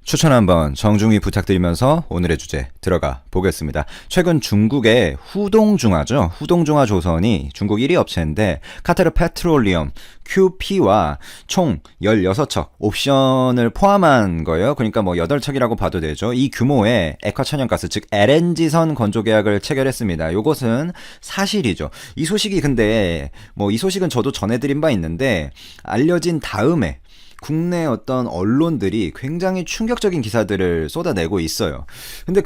추천 한번 정중히 부탁드리면서 오늘의 주제 들어가 보겠습니다. 최근 중국의 후동중화죠. 후동중화 조선이 중국 1위 업체인데 카타르 페트롤리엄 QP와 총 16척 옵션을 포함한 거예요. 그러니까 뭐 8척이라고 봐도 되죠. 이 규모의 액화천연가스 즉 LNG선 건조 계약을 체결했습니다. 이것은 사실이죠. 이 소식이 근데 뭐 이 소식은 저도 전해드린 바 있는데 알려진 다음에 국내 어떤 언론들이 굉장히 충격적인 기사들을 쏟아내고 있어요. 근데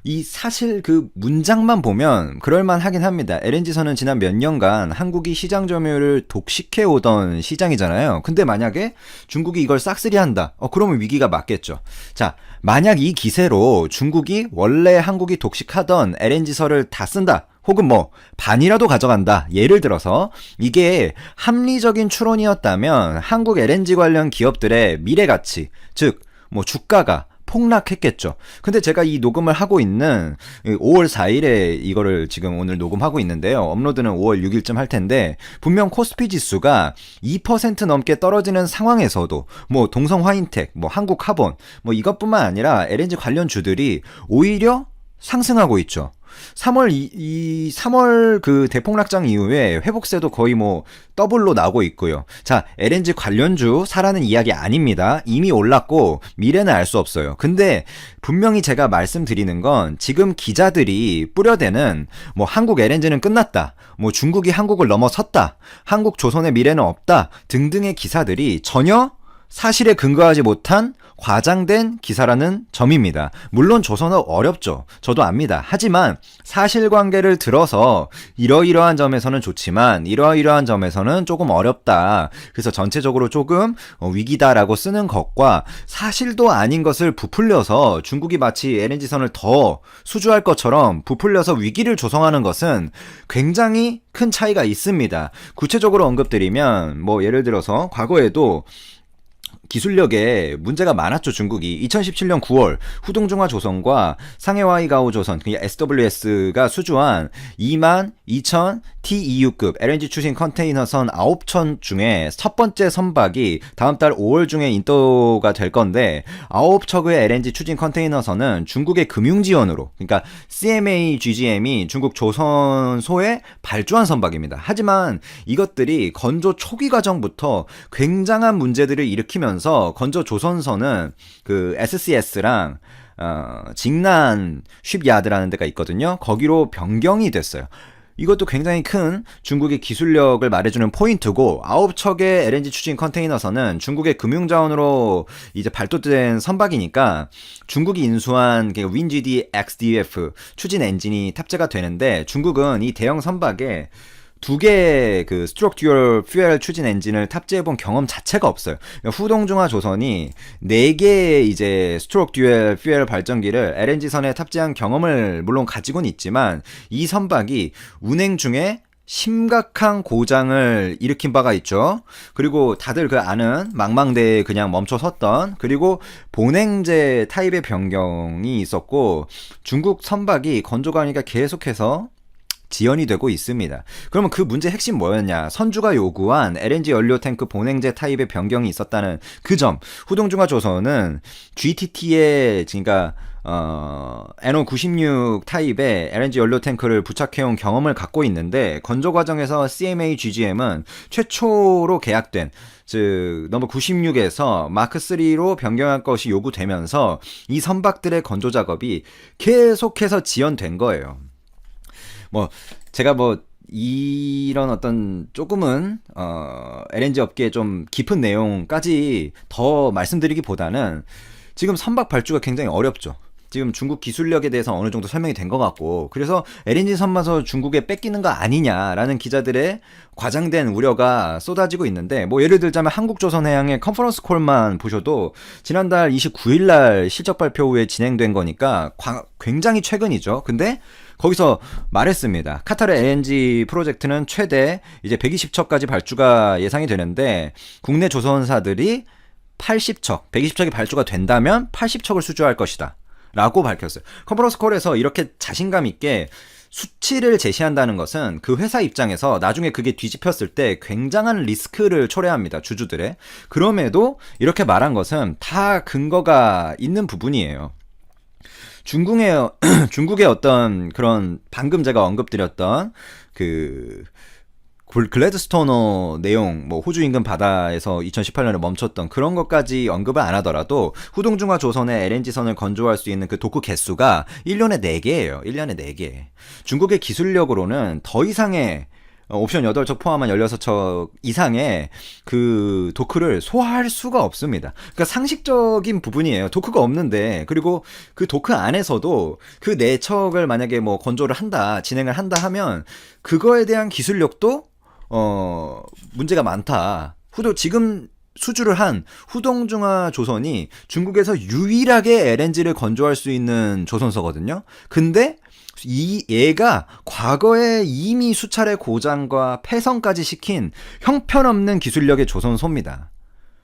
이 사실 그 문장만 보면 그럴만 하긴 합니다. LNG선은 지난 몇 년간 한국이 시장 점유율을 독식해 오던 시장이잖아요. 근데 만약에 중국이 이걸 싹쓸이 한다. 그러면 위기가 맞겠죠. 자, 만약 이 기세로 중국이 원래 한국이 독식하던 LNG선을 다 쓴다. 혹은 뭐 반이라도 가져간다. 예를 들어서 이게 합리적인 추론이었다면 한국 LNG 관련 기업들의 미래 가치, 즉 뭐 주가가 폭락했겠죠. 근데 제가 이 녹음을 하고 있는 5월 4일에 이거를 지금 오늘 녹음하고 있는데요. 업로드는 5월 6일쯤 할 텐데 분명 코스피 지수가 2% 넘게 떨어지는 상황에서도 뭐 동성 화인텍, 뭐 한국화본, 뭐 이것뿐만 아니라 LNG 관련 주들이 오히려 상승하고 있죠. 3월 그 대폭락장 이후에 회복세도 거의 뭐 더블로 나오고 있고요. 자, LNG 관련주 사라는 이야기 아닙니다. 이미 올랐고 미래는 알 수 없어요. 근데 분명히 제가 말씀드리는 건 지금 기자들이 뿌려대는 뭐 한국 LNG는 끝났다. 뭐 중국이 한국을 넘어섰다. 한국 조선의 미래는 없다. 등등의 기사들이 전혀 사실에 근거하지 못한 과장된 기사라는 점입니다. 물론 조선어 어렵죠. 저도 압니다. 하지만 사실관계를 들어서 이러이러한 점에서는 좋지만 이러이러한 점에서는 조금 어렵다. 그래서 전체적으로 조금 위기다라고 쓰는 것과 사실도 아닌 것을 부풀려서 중국이 마치 LNG선을 더 수주할 것처럼 부풀려서 위기를 조성하는 것은 굉장히 큰 차이가 있습니다. 구체적으로 언급드리면 뭐 예를 들어서 과거에도 기술력에 문제가 많았죠. 중국이 2017년 9월 후동중화 조선과 상해와이가오 조선 SWS가 수주한 22,000 TEU급 LNG 추진 컨테이너선 9천 중에 첫 번째 선박이 다음 달 5월 중에 인도가 될 건데 9척의 LNG 추진 컨테이너선은 중국의 금융 지원으로 그러니까 CMA GGM이 중국 조선소에 발주한 선박입니다. 하지만 이것들이 건조 초기 과정부터 굉장한 문제들을 일으키면서 건조 조선선은 그 SCS랑 직난 쉽야드라는 데가 있거든요. 거기로 변경이 됐어요. 이것도 굉장히 큰 중국의 기술력을 말해주는 포인트고 9척의 LNG 추진 컨테이너선은 중국의 금융자원으로 이제 발도된 선박이니까 중국이 인수한 윈GD XDF 추진 엔진이 탑재가 되는데 중국은 이 대형 선박에 2개 그 스트로크 듀얼 퓨엘 추진 엔진을 탑재해본 경험 자체가 없어요. 후동중화 조선이 4개의 이제 스트로크 듀얼 퓨엘 발전기를 LNG선에 탑재한 경험을 물론 가지고는 있지만 이 선박이 운행 중에 심각한 고장을 일으킨 바가 있죠. 그리고 다들 그 아는 망망대에 그냥 멈춰 섰던 그리고 본행제 타입의 변경이 있었고 중국 선박이 건조가니까 계속해서 지연이 되고 있습니다. 그러면 그 문제 핵심 뭐였냐? 선주가 요구한 LNG 연료 탱크 본행제 타입의 변경이 있었다는 그 점. 후동중화 조선은 GTT의 그러니까 NO96 타입의 LNG 연료 탱크를 부착해온 경험을 갖고 있는데 건조 과정에서 CMA GGM은 최초로 계약된 즉 넘버 96에서 마크 3로 변경할 것이 요구되면서 이 선박들의 건조 작업이 계속해서 지연된 거예요. 제가 이런 어떤 조금은 LNG 업계의 좀 깊은 내용까지 더 말씀드리기보다는 지금 선박 발주가 굉장히 어렵죠. 지금 중국 기술력에 대해서 어느 정도 설명이 된 것 같고 그래서 LNG 선마서 중국에 뺏기는 거 아니냐라는 기자들의 과장된 우려가 쏟아지고 있는데 뭐 예를 들자면 한국조선해양의 컨퍼런스 콜만 보셔도 지난달 29일날 실적 발표 후에 진행된 거니까 굉장히 최근이죠. 근데 거기서 말했습니다. 카타르 LNG 프로젝트는 최대 이제 120척까지 발주가 예상이 되는데 국내 조선사들이 80척, 120척이 발주가 된다면 80척을 수주할 것이다. 라고 밝혔어요. 컨퍼런스 콜에서 이렇게 자신감 있게 수치를 제시한다는 것은 그 회사 입장에서 나중에 그게 뒤집혔을 때 굉장한 리스크를 초래합니다. 주주들의. 그럼에도 이렇게 말한 것은 다 근거가 있는 부분이에요. 중국의 중국의 어떤 그런 방금 제가 언급드렸던 그 글래드스토너 내용, 뭐 호주 인근 바다에서 2018년에 멈췄던 그런 것까지 언급을 안 하더라도 후동중화 조선의 LNG선을 건조할 수 있는 그 도크 개수가 1년에 4개예요. 1년에 4개. 중국의 기술력으로는 더 이상의 옵션 8척 포함한 16척 이상의 그 도크를 소화할 수가 없습니다. 그러니까 상식적인 부분이에요. 도크가 없는데, 그리고 그 도크 안에서도 그 4척을 만약에 뭐 건조를 한다, 진행을 한다 하면 그거에 대한 기술력도 문제가 많다. 지금 수주를 한 후동중화 조선이 중국에서 유일하게 LNG를 건조할 수 있는 조선소거든요. 근데 얘가 과거에 이미 수차례 고장과 폐선까지 시킨 형편없는 기술력의 조선소입니다.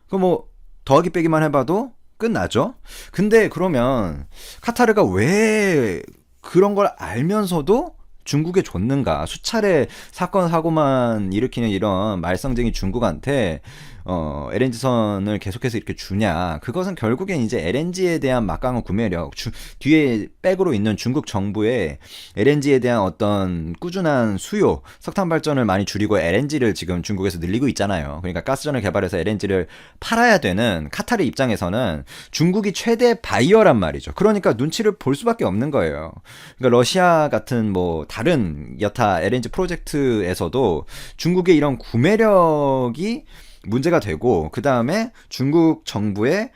그 뭐 더하기 빼기만 해봐도 끝나죠. 근데 그러면 카타르가 왜 그런 걸 알면서도 중국에 줬는가? 수차례 사건 사고만 일으키는 이런 말썽쟁이 중국한테 LNG선을 계속해서 이렇게 주냐? 그것은 결국엔 이제 LNG에 대한 막강한 구매력, 뒤에 백으로 있는 중국 정부의 LNG에 대한 어떤 꾸준한 수요, 석탄 발전을 많이 줄이고 LNG를 지금 중국에서 늘리고 있잖아요. 그러니까 가스전을 개발해서 LNG를 팔아야 되는 카타르 입장에서는 중국이 최대 바이어란 말이죠. 그러니까 눈치를 볼 수밖에 없는 거예요. 그러니까 러시아 같은 뭐 다른 여타 LNG 프로젝트에서도 중국의 이런 구매력이 문제가 되고, 그 다음에 중국 정부의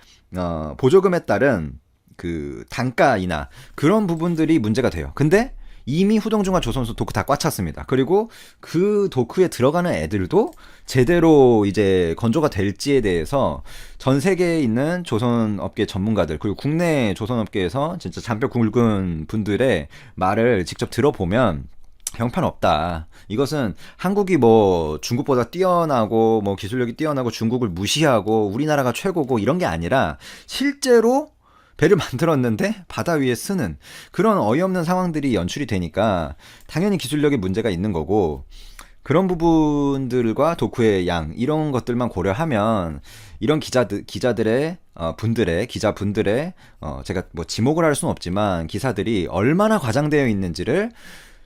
보조금에 따른 그 단가이나 그런 부분들이 문제가 돼요. 근데 이미 후동중화 조선소 도크 다 꽉 찼습니다. 그리고 그 도크에 들어가는 애들도 제대로 이제 건조가 될지에 대해서 전 세계에 있는 조선업계 전문가들, 그리고 국내 조선업계에서 진짜 잔뼈 굵은 분들의 말을 직접 들어보면 형편없다. 이것은 한국이 뭐 중국보다 뛰어나고 뭐 기술력이 뛰어나고 중국을 무시하고 우리나라가 최고고 이런 게 아니라 실제로 배를 만들었는데 바다 위에 쓰는 그런 어이없는 상황들이 연출이 되니까 당연히 기술력에 문제가 있는 거고, 그런 부분들과 도크의 양 이런 것들만 고려하면 이런 기자들의 기자분들의 제가 뭐 지목을 할 수는 없지만 기사들이 얼마나 과장되어 있는지를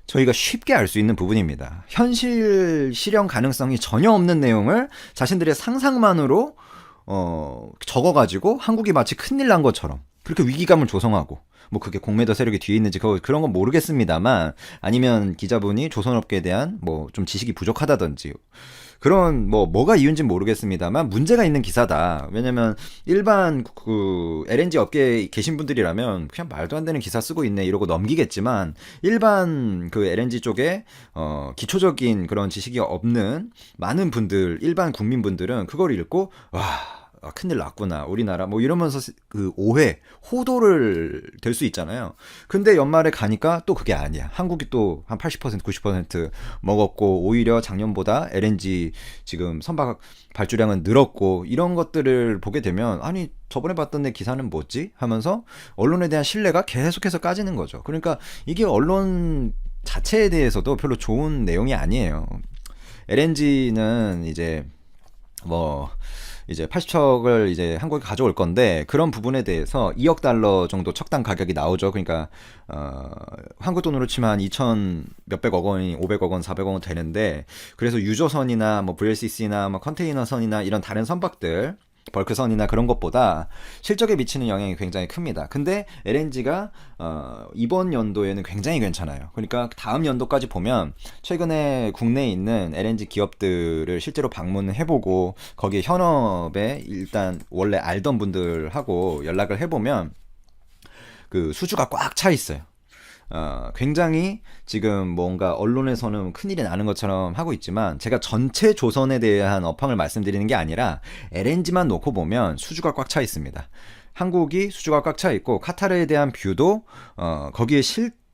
저희가 쉽게 알 수 있는 부분입니다. 현실 실현 가능성이 전혀 없는 내용을 자신들의 상상만으로 적어가지고 한국이 마치 큰일 난 것처럼 그렇게 위기감을 조성하고, 뭐 그게 공매도 세력이 뒤에 있는지 그런 건 모르겠습니다만, 아니면 기자분이 조선업계에 대한 뭐 좀 지식이 부족하다든지 그런 뭐가 이유인지는 모르겠습니다만 문제가 있는 기사다. 왜냐면 일반 그 LNG 업계에 계신 분들이라면 그냥 말도 안 되는 기사 쓰고 있네 이러고 넘기겠지만, 일반 그 LNG 쪽에 기초적인 그런 지식이 없는 많은 분들, 일반 국민분들은 그걸 읽고 와, 큰일 났구나 우리나라 뭐 이러면서 그 오해, 호도를 될 수 있잖아요. 근데 연말에 가니까 또 그게 아니야. 한국이 또 한 80% 90% 먹었고, 오히려 작년보다 LNG 지금 선박 발주량은 늘었고, 이런 것들을 보게 되면 아니 저번에 봤던 내 기사는 뭐지? 하면서 언론에 대한 신뢰가 계속해서 까지는 거죠. 그러니까 이게 언론 자체에 대해서도 별로 좋은 내용이 아니에요. LNG는 이제 80척을 이제 한국에 가져올 건데, 그런 부분에 대해서 2억 달러 정도 척당 가격이 나오죠. 그러니까 한국 돈으로 치면 한 2천 몇백억 원이 500억 원, 400억 원 되는데, 그래서 유조선이나 뭐 VLCC나 뭐 컨테이너선이나 이런 다른 선박들, 벌크선이나 그런 것보다 실적에 미치는 영향이 굉장히 큽니다. 근데 LNG가 이번 연도에는 굉장히 괜찮아요. 그러니까 다음 연도까지 보면 최근에 국내에 있는 LNG 기업들을 실제로 방문해보고 거기에 현업에 일단 원래 알던 분들하고 연락을 해보면 그 수주가 꽉 차 있어요. 굉장히 지금 뭔가 언론에서는 큰일이 나는 것처럼 하고 있지만, 제가 전체 조선에 대한 업황을 말씀드리는 게 아니라 LNG만 놓고 보면 수주가 꽉 차 있습니다. 한국이 수주가 꽉 차 있고, 카타르에 대한 뷰도 거기에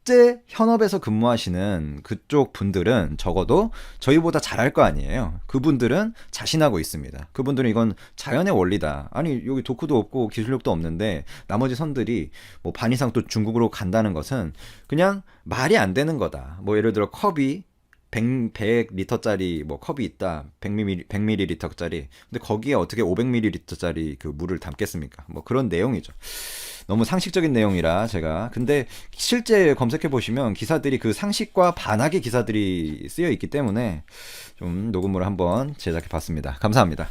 실제 현업에서 근무하시는 그쪽 분들은 적어도 저희보다 잘할 거 아니에요. 그분들은 자신하고 있습니다. 그분들은 이건 자연의 원리다. 아니 여기 도크도 없고 기술력도 없는데 나머지 선들이 뭐 반 이상 또 중국으로 간다는 것은 그냥 말이 안 되는 거다. 뭐 예를 들어 컵이 100리터짜리 뭐 컵이 있다. 100ml짜리. 근데 거기에 어떻게 500ml짜리 그 물을 담겠습니까? 뭐 그런 내용이죠. 너무 상식적인 내용이라 제가. 근데 실제 검색해 보시면 기사들이 그 상식과 반악의 기사들이 쓰여 있기 때문에 좀 녹음을 한번 제작해 봤습니다. 감사합니다.